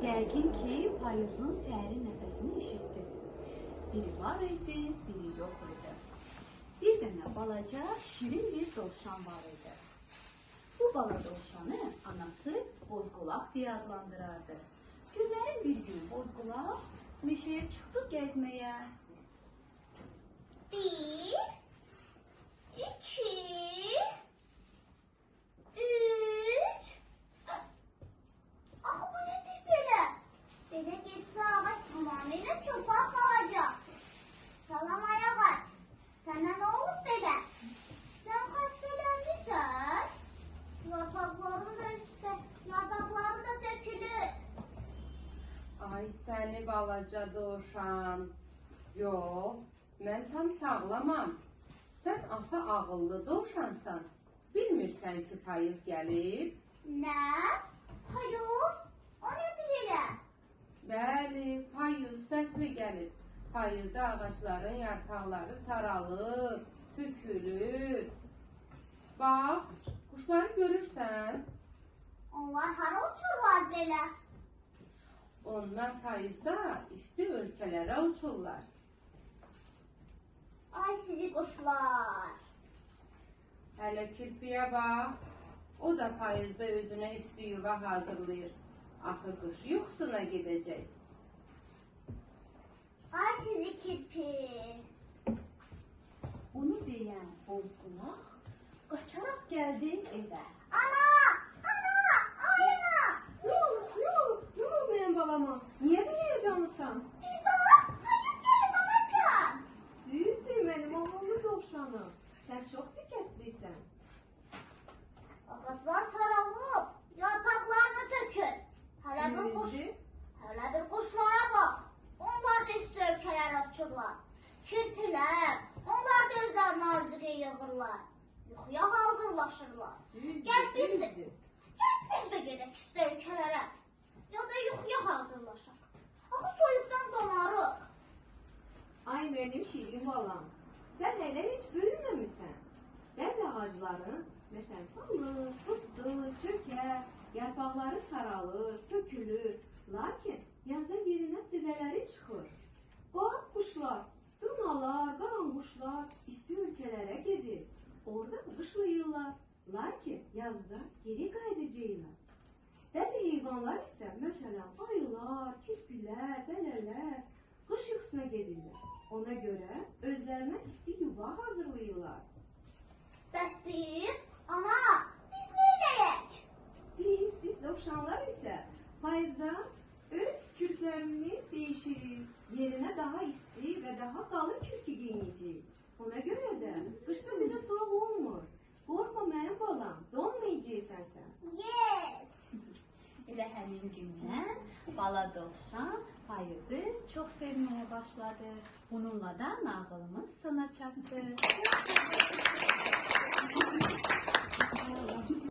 Yəqin ki, payızın sərin nəfəsini eşitdiniz. Biri var idi, biri yox idi. Bir dənə balaca, şirin bir dovşan var idi. Bu bala dovşanı anası Bozqulaq deyə adlandırardı. Günlərin bir gün Bozqulaq meşəyə çıxdı gəzməyə. 1, 2, 3. Axı bu nədir belə? Belə getsə ağac tamamilə çılpaq qalacaq. Salam ayağac. Sənə nə olub belə? Sən xəstələnmisən? Yarpaqların da üstə, yarpaqların da dökülür. Ay səni balaca dovşan. Yox, mən tam sağlamam. Sən axı ağıllı dovşansan. Bilmirsən ki, payız gəlib? Nə? Payız? O nədir belə? Bəli, payız fəsli gəlib. Payızda ağacların yarpaqları saralır, tökülür. Bax, quşları görürsən? Onlar hara uçurlar belə? Onlar payızda isti ölkələrə uçurlar. Ay sizi quşlar. Hələ kirpiyə bax, o da payızda özünə isti yuva hazırlayır. Axı qış yuxusuna gedəcək. Ay sizi kirpi. Bunu deyən Bozqulaq qaçaraq gəldi evə. Ana! Ana! Ayına! Ne olub mənim balama? Niyə belə heyecanlısan? Bir bax! Payız gəlib anacan. Düzdür mənim oğullu dovşanım. Sən çox diqqətlisən. Ağaclar saralıb, yarpaqlarını tökür. Düzdür. Hələ bir quşlara bax. Onlar da üstü ölkələrə uçurlar. Kirpilər, onlar da özlərini azıqə yığırlar. Yuxuya hazırlaşırlar. Gəl biz də gedək üstü ölkələrə. Ya da yuxuya hazırlaşaq. Axı soyuqdan donarıq. Ay mənim şirin balam, sən hələ heç böyüməmişsən. Bəzi ağacların, məsələn, palıd, fıstıq, çökə, yarpaqları saralır, tökülür. Lakin yazda yerinə təzələri çıxır. Bax, quşlar, durnalar, qaranquşlar isti ölkələrə gedir. Orada qışlayırlar. Lakin yazda geri qayıdacaqlar. Bəzi heyvanlar isə, məsələn, ayılar, kirpilər, dələlər, qış yuxusuna gedirlər. Ona görə özlərinə isti yuva hazırlayırlar. Bəs biz, ana, biz nə eləyək? Biz dovşanlar isə payızda öz kürklərini dəyişirik. Yerinə daha isti və daha qalın kürkü geyinəcəyik. Ona görə də qışda bizə soğuk olmur. Qorxma mənim balam, donmayacaqsan sən. Yes. Elə həmin gündən bala dovşan payızı çox sevməyə başladı. Bununla da nağılımız sona çatdı.